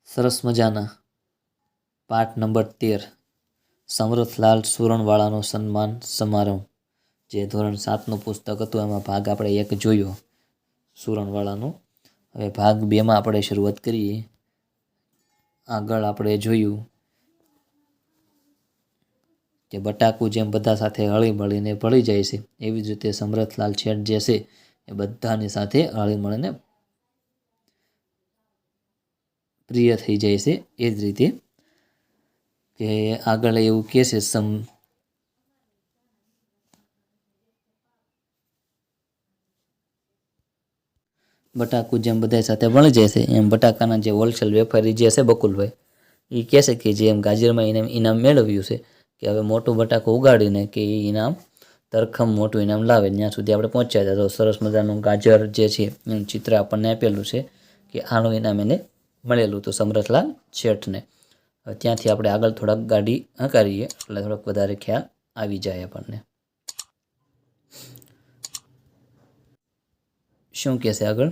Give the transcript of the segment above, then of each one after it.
સરસ મજાના પાઠ નંબર 13 સમરથલાલ સુરણવાળાનો સન્માન સમારોહ, જે ધોરણ 7નું પુસ્તક હતું. એમાં ભાગ આપણે 1 જોયો સુરણવાળાનો. હવે ભાગ 2માં આપણે શરૂઆત કરીએ. આગળ આપણે જોયું કે બટાકું જેમ બધા સાથે હળી મળીને ભળી જાય છે, એવી જ રીતે સમરથલાલ શેઠ જે છે એ બધાની સાથે હળી મળીને પ્રિય થઈ જાય છે. એ જ રીતે કે આગળ એવું કહે છે બટાકું જેમ બધા સાથે ભળી જાય છે એમ બટાકાના જે હોલસેલ વેપારી જે છે બકુલભાઈ, એ કહે છે કે જેમ ગાજરમાં ઇનામ મેળવ્યું છે કે હવે મોટું બટાકું ઉગાડીને કે એ ઇનામ તરખમ મોટું ઇનામ લાવે ત્યાં સુધી આપણે પહોંચ્યા હતા. તો સરસ મજાનું ગાજર જે છે એનું ચિત્ર આપણને આપેલું છે કે આનું ઇનામ એને મળેલું હતું સમરથલાલ શેઠને. ત્યાંથી આપણે આગળ થોડાક ગાડી હંકારીએ એટલે થોડોક વધારે ખ્યાલ આવી જાય આપણને. શું કહે છે આગળ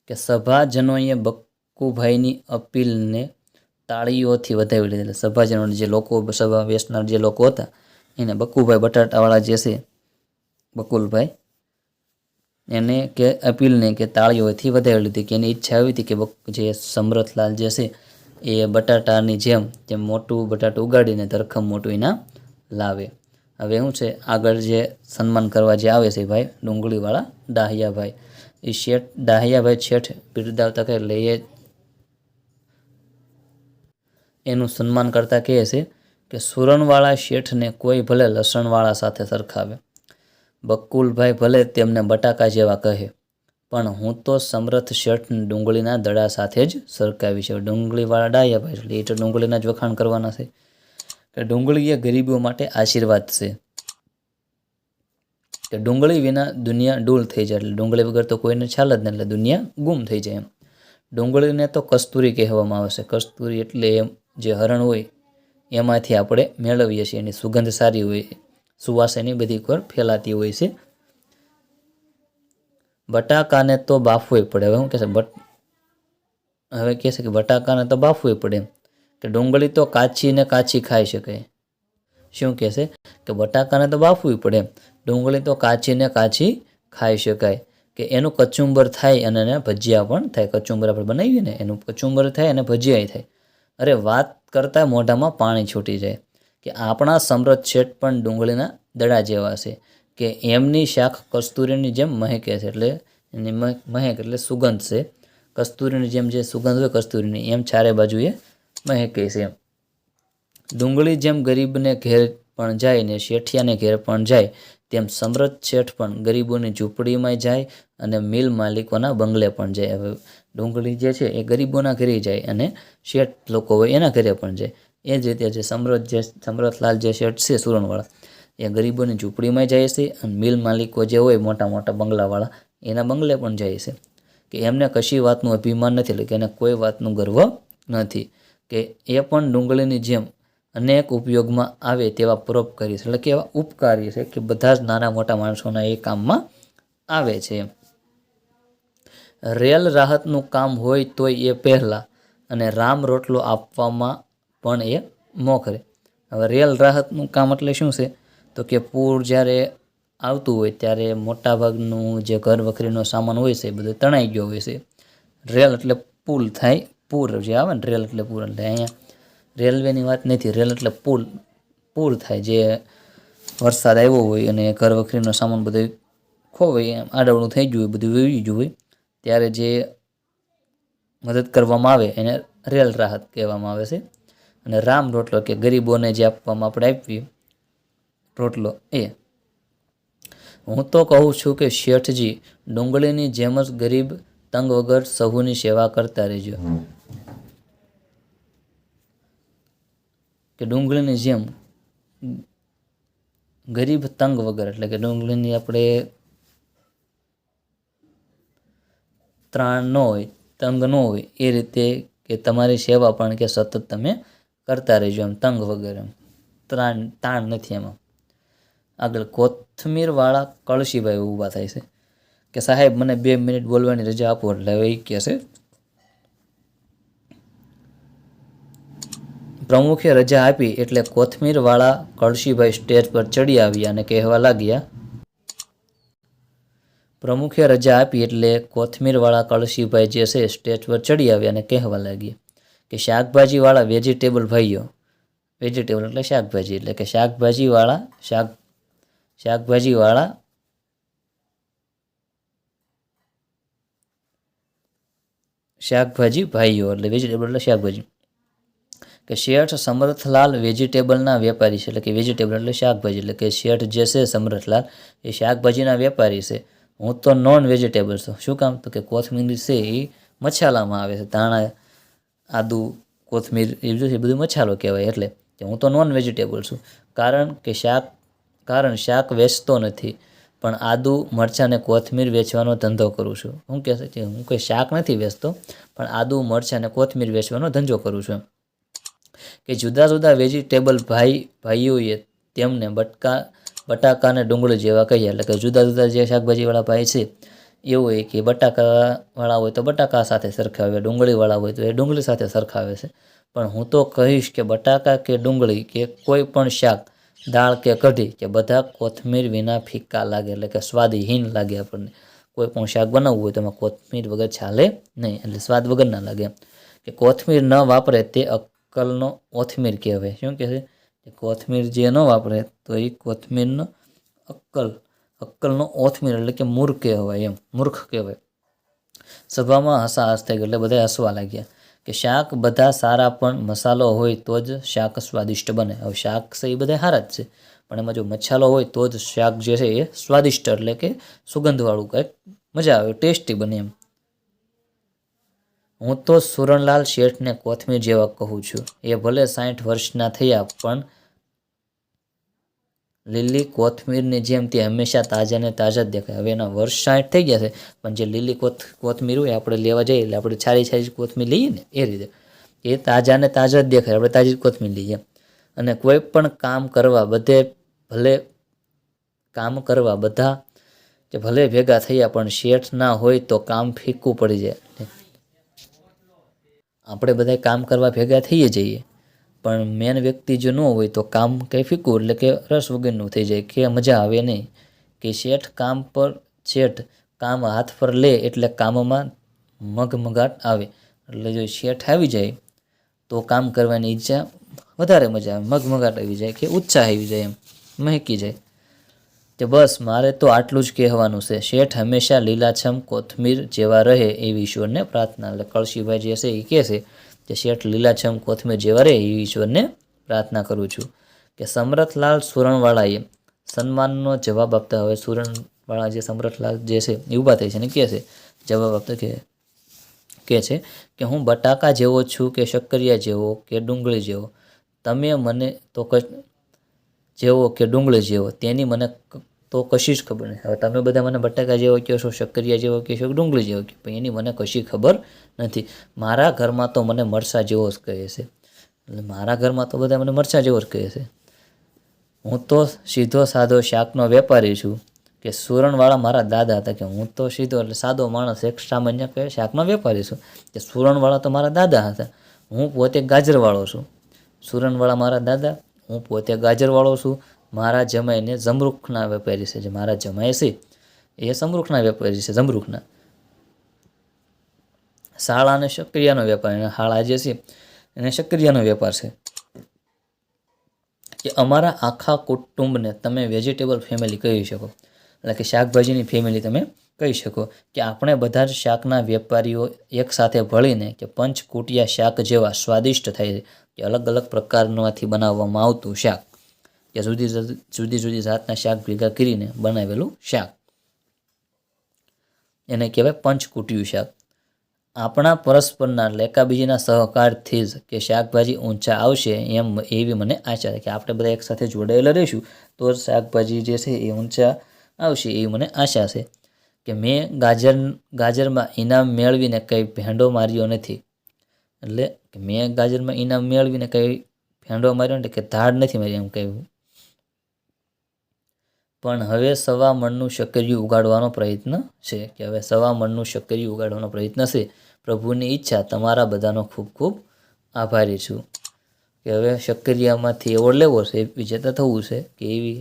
કે સભાજનોએ બક્કુભાઈની અપીલને તાળીઓથી વધાવી લીધી. એટલે સભાજનોને જે લોકો સભા બેસનાર જે લોકો હતા એને બક્કુભાઈ બટાટાવાળા જે છે બકુલભાઈ એને કે અપીલને કે તાળીઓથી વધાવી લીધી. કે એની ઈચ્છા આવી હતી કે જે સમરથલાલ જે છે એ બટાટાની જેમ મોટું બટાટું ઉગાડીને ધરખમ મોટું ઇનામ લાવે. હવે શું છે આગળ જે સન્માન કરવા જે આવે છે ભાઈ ડુંગળીવાળા ડાહિયાભાઈ, એ શેઠ ડાહિયાભાઈ શેઠ બિરદાવતા કહે એટલે એનું સન્માન કરતા કહે છે કે સુરણવાળા શેઠને કોઈ ભલે લસણવાળા સાથે સરખાવે, બકુલભાઈ ભલે તેમને બટાકા જેવા કહે, પણ હું તો સમરથ શેઠને ડુંગળીના દડા સાથે જ સરખાવી છે. ડુંગળીવાળા ડાયાભાઈ એટલે એ તો ડુંગળીના જ વખાણ કરવાના છે કે ડુંગળી એ ગરીબો માટે આશીર્વાદ છે, કે ડુંગળી વિના દુનિયા ડૂલ થઈ જાય. એટલે ડુંગળી વગર તો કોઈને ખ્યાલ જ નહીં, એટલે દુનિયા ગુમ થઈ જાય એમ. ડુંગળીને તો કસ્તુરી કહેવામાં આવે છે. કસ્તુરી એટલે એમ જે હરણ હોય એમાંથી આપણે મેળવીએ છીએ. એની સુગંધ સારી હોય, સુવાસ એની બધી પર ફેલાતી હોય છે. બટાકાને તો બાફવું પડે. હવે શું કહે છે હવે કહે છે કે બટાકાને તો બાફવું પડે એમ, કે ડુંગળી તો કાચીને કાચી ખાઈ શકાય. શું કહે છે કે બટાકાને તો બાફવું પડે એમ, ડુંગળી તો કાચીને કાચી ખાઈ શકાય. કે એનું કચુંબર થાય અને એને ભજીયા પણ થાય. કચુંબર આપણે બનાવીએ ને એનું કચુંબર થાય અને ભજીયા થાય. અરે વાત કરતાં મોઢામાં પાણી છૂટી જાય. કે આપણા સમરથ શેઠ પણ ડુંગળીના દડા જેવા છે, કે એમની શાખ કસ્તુરીની જેમ મહેકે છે. એટલે એની મહેક એટલે સુગંધ છે. કસ્તુરીની જેમ જે સુગંધ હોય કસ્તુરીની એમ ચારે બાજુએ મહેકે છે એમ. ડુંગળી જેમ ગરીબને ઘેર પણ જાય ને શેઠિયાને ઘેર પણ જાય, તેમ સમરથ શેઠ પણ ગરીબોની ઝૂંપડીમાં જાય અને મિલ માલિકોના બંગલે પણ જાય. હવે ડુંગળી જે છે એ ગરીબોના ઘરે જાય અને શેઠ લોકો હોય એના ઘરે પણ જાય. એ જ રીતે જે સમરથલાલ જે શેઠ છે સુરણવાળા, એ ગરીબોની ઝૂંપડીમાં જાય છે અને મિલ માલિકો જે હોય મોટા મોટા બંગલાવાળા એના બંગલે પણ જાય છે. કે એમને કશી વાતનું અભિમાન નથી, એટલે કે એને કોઈ વાતનું ગર્વ નથી. કે એ પણ ડુંગળીની જેમ અનેક ઉપયોગમાં આવે તેવા પરોપકારી છે. એટલે કે એવા ઉપકારી છે કે બધા જ નાના મોટા માણસોના એ કામમાં આવે છે. રેલ રાહતનું કામ હોય તોય એ પહેલાં, અને રામ રોટલો આપવામાં પણ એ મોખરે. હવે રેલ રાહતનું કામ એટલે શું છે તો કે પૂર જ્યારે આવતું હોય ત્યારે મોટાભાગનું જે ઘર વખરીનો સામાન હોય છે એ બધું તણાઈ ગયો હોય છે. રેલ એટલે પુલ થાય, પૂર જે આવે ને રેલ એટલે પૂર. એટલે અહીંયા રેલવેની વાત નથી, રેલ એટલે પૂર થાય. જે વરસાદ આવ્યો હોય અને ઘર વખરીનો સામાન બધું ખોવાય એમ આડવડું થઈ ગયું હોય, બધું વહી ગયું હોય, ત્યારે જે મદદ કરવામાં આવે એને રેલ રાહત કહેવામાં આવે છે. અને રામ રોટલો કે ગરીબોને જે આપવામાં આપણે આપીએ રોટલો એ. હું તો કહું છું કે શેઠજી ડુંગળીની જેમ જ ગરીબ તંગ વગર સહુની સેવા કરતા રહેજો. કે ડુંગળીની જેમ ગરીબ તંગ વગર, એટલે કે ડુંગળીની આપણે ત્રાણ ન હોય, તંગ ન હોય એ રીતે કે તમારી સેવા પણ કે સતત તમે કરતા રહેજો એમ, તંગ વગર એમ, તાણ નથી એમાં. આગળ કોથમીરવાળા કળશીભાઈ ઊભા થાય છે કે સાહેબ મને 2 મિનિટ બોલવાની રજા આપો. એટલે હવે એ કહે છે પ્રમુખે રજા આપી એટલે કોથમીરવાળા કળશીભાઈ સ્ટેજ પર ચડી આવ્યા અને કહેવા લાગ્યા. પ્રમુખે રજા આપી એટલે કોથમીરવાળા કળશીભાઈ જે છે સ્ટેજ પર ચડી આવ્યા અને કહેવા લાગ્યા કે શાકભાજીવાળા વેજીટેબલ ભાઈઓ, વેજીટેબલ એટલે શાકભાજી, એટલે કે શાકભાજીવાળા શાકભાજી ભાઈઓ એટલે વેજીટેબલ એટલે શાકભાજી, કે શેઠ સમરથલાલ વેજીટેબલના વેપારી છે. એટલે કે વેજીટેબલ એટલે શાકભાજી, એટલે કે શેઠ જે છે સમરથલાલ એ શાકભાજીના વેપારી છે. હું તો નોન વેજીટેબલ છું. શું કામ? તો કે કોથમીર છે એ મસાલામાં આવે છે. ધાણા, આદુ, કોથમીર એ બધું મસાલો કહેવાય. એટલે કે હું તો નોન વેજીટેબલ છું. કારણ શાક વેચતો નથી, પણ આદુ, મરચાં અને કોથમીર વેચવાનો ધંધો કરું છું. શું કહેશે કે હું કોઈ શાક નથી વેચતો, પણ આદુ, મરચાં અને કોથમીર વેચવાનો ધંધો કરું છું. કે જુદા જુદા વેજીટેબલ ભાઈઓએ તેમને બટાકા અને ડુંગળી જેવા કહ્યા. એટલે કે જુદા જુદા જે શાકભાજીવાળા ભાઈ છે એવું કે બટાકાવાળા હોય તો બટાકા સાથે સરખાવે, ડુંગળીવાળા હોય તો એ ડુંગળી સાથે સરખાવે છે. પણ હું તો કહીશ કે બટાકા કે ડુંગળી કે કોઈ પણ શાક, દાળ કે કઢી કે બધા કોથમીર વિના ફીકા લાગે, એટલે કે સ્વાદહીન લાગે. આપણને કોઈ પણ શાક બનાવવું હોય તો એમાં કોથમીર વગર ચાલે નહીં, એટલે સ્વાદ વગર ના લાગે. કે કોથમીર ન વાપરે તે અક્કલનો ઓથમીર કહેવાય. શું કહે છે? કોથમીર જે ન વાપરે તો એ કોથમીરનો અક્કલનો ઓથમીર એટલે કે મૂર્ખ કહેવાય. મૂર્ખ કહેવાય. સભામાં હસાહસ થઈ ગઈ, એટલે બધા હસવા લાગ્યા. કે શાક બધા સારા, પણ મસાલો હોય તો જ શાક સ્વાદિષ્ટ બને. હવે શાક છે એ બધા સારા જ છે, પણ એમાં જો મસાલો હોય તો જ શાક જે છે એ સ્વાદિષ્ટ એટલે કે સુગંધવાળું કંઈક મજા આવે, ટેસ્ટી બને એમ. હું તો સુરણલાલ શેઠને કોથમીર જેવા કહું છું. એ ભલે 60 વર્ષના થયા, પણ લીલી કોથમીરની જેમ તે હંમેશા તાજા ને તાજા જ દેખાય. હવે એના વર્ષ 60 થઈ ગયા છે, પણ જે લીલી કોથમીર હોય આપણે લેવા જઈએ એટલે આપણે છારી કોથમીર લઈએ ને એ રીતે એ તાજા ને તાજા જ દેખાય. આપણે તાજી કોથમીર લઈએ. અને કોઈ પણ કામ કરવા બધા કે ભલે ભેગા થયા, પણ શેઠ ના હોય તો કામ ફીકું પડી જાય. આપણે બધા કામ કરવા ભેગા થઈએ જઈએ, પણ મેન વ્યક્તિ જો ન હોય તો કામ કંઈ ફીકું એટલે કે રસ વગરનું થઈ જાય, કે મજા આવે નહીં. કે શેઠ કામ હાથ પર લે એટલે કામમાં મગમગાટ આવે. એટલે જો શેઠ આવી જાય તો કામ કરવાની ઈચ્છા વધારે મજા આવે, મગમગાટ આવી જાય કે ઉત્સાહ આવી જાય, એમ મહેકી જાય. કે બસ મારે તો આટલું જ કહેવાનું છે. શેઠ હંમેશા લીલાછમ કોથમીર જેવા રહે એવી ઈશ્વરને પ્રાર્થના. એટલે કળશીભાઈ જે છે એ કહે છે કે શેઠ લીલાછમ કોથમીર જેવા રહે એવી ઈશ્વરને પ્રાર્થના કરું છું. કે સમરથલાલ સુરણવાળાએ સન્માનનો જવાબ આપતા, હવે સુરણવાળા જે સમરથલાલ જે છે એ ઊભા થાય છે અને કહે છે, જવાબ આપતા કહે છે કે હું બટાકા જેવો છું કે શક્કરિયા જેવો કે ડુંગળી જેવો, તમે મને તો જેવો કે ડુંગળી જેવો તેની મને તો કશી જ ખબર નથી. હવે તમે બધા મને બટાકા જેવો કહો છો, શક્કરિયા જેવો કહો છો, ડુંગળી જેવો કહો, પણ એની મને કશી ખબર નથી. મારા ઘરમાં તો મને મરચાં જેવો જ કહે છે. એટલે મારા ઘરમાં તો બધા મને મરચાં જેવો જ કહે છે. હું તો સીધો સાદો શાકનો વેપારી છું. કે સુરણવાળા મારા દાદા હતા. કે હું તો સીધો એટલે સાદો માણસ, એક સામાન્ય કે શાકનો વેપારી છું. કે સુરણવાળા તો મારા દાદા હતા. હું પોતે ગાજરવાળો છું. સુરણવાળા મારા દાદા, હું પોતે ગાજરવાળો છું. મારા જમાઈને જમરૂખના વેપારી છે. જે મારા જમાઈ છે એ જમરૂખના વેપારી છે. જમરૂખના શાળા અને શક્કરિયાનો વેપાર, અને શાળા જે છે એને શક્કરિયાનો વેપાર છે. કે અમારા આખા કુટુંબને તમે વેજીટેબલ ફેમિલી કહી શકો, એટલે કે શાકભાજીની ફેમિલી તમે કહી શકો. કે આપણે બધા જ શાકના વેપારીઓ એકસાથે ભળીને કે પંચકૂટિયા શાક જેવા સ્વાદિષ્ટ થાય છે. કે અલગ અલગ પ્રકારમાંથી બનાવવામાં આવતું શાક, કે જુદી જુદી જાતના શાક ભેગા કરીને બનાવેલું શાક, એને કહેવાય પંચકૂટિયું શાક. આપણા પરસ્પરના એકાબીજીના સહકારથી જ કે શાકભાજી ઊંચા આવશે એવી મને આશા છે. કે આપણે બધા એકસાથે જોડાયેલા રહીશું તો શાકભાજી જે છે એ ઊંચા આવશે એવી મને આશા છે. કે મેં ગાજરમાં ઇનામ મેળવીને કંઈ ભેંડો માર્યો નથી. એટલે કે મેં ગાજરમાં ઇનામ મેળવીને કંઈ ભેંડો માર્યો એટલે કે ધાડ નથી મારી, એમ કહ્યું. પણ હવે 1.25 મણનું શક્કરિયું ઉગાડવાનો પ્રયત્ન છે. કે હવે 1.25 મણનું શક્કરિયું ઉગાડવાનો પ્રયત્ન છે. પ્રભુની ઈચ્છા. તમારા બધાનો ખૂબ ખૂબ આભારી છું. કે હવે શક્કરિયામાંથી એવોર્ડ લેવો છે, વિજેતા થવું છે કે એવી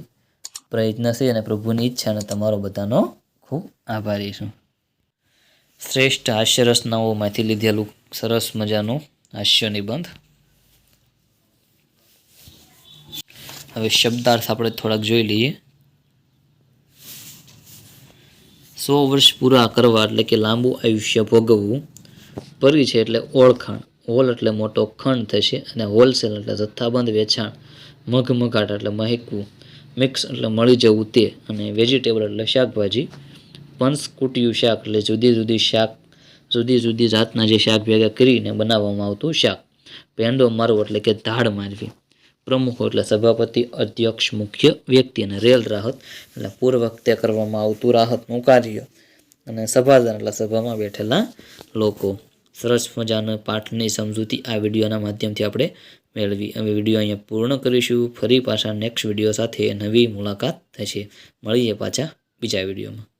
પ્રયત્ન છે અને પ્રભુની ઈચ્છા અને તમારો બધાનો ખૂબ આભારી છું. શ્રેષ્ઠ હાસ્ય રચનાઓમાંથી લીધેલું સરસ મજાનું હાસ્ય નિબંધ. હવે શબ્દાર્થ આપણે થોડાક જોઈ લઈએ. 100 વર્ષ પૂરા કરવા એટલે કે લાંબુ આયુષ્ય ભોગવવું. પરી છે એટલે ઓળખાણ, હોલ એટલે મોટો ખંડ થશે અને હોલસેલ એટલે જથ્થાબંધ વેચાણ, મઘમઘાટ એટલે મહેકવું, મિક્સ એટલે મળી જવું તે, અને વેજીટેબલ એટલે શાકભાજી, પંચકુટિયું શાક એટલે જુદી જુદી જાતના જે શાક ભેગા કરીને બનાવવામાં આવતું શાક. પેંડો મારવો એટલે કે ધાડ મારવી. પ્રમુખો એટલે સભાપતિ, અધ્યક્ષ, મુખ્ય વ્યક્તિ, અને રેલ રાહત એટલે પૂર્વ વખતે કરવામાં આવતું રાહતનું કાર્ય, અને સભાસદ એટલે સભામાં બેઠેલા લોકો. સરસ મજાના પાઠની સમજૂતી આ વિડીયોના માધ્યમથી આપણે મેળવી. હવે વિડીયો અહીંયા પૂર્ણ કરીશું. ફરી પાછા નેક્સ્ટ વિડીયો સાથે નવી મુલાકાત થશે. મળીએ પાછા બીજા વિડીયોમાં.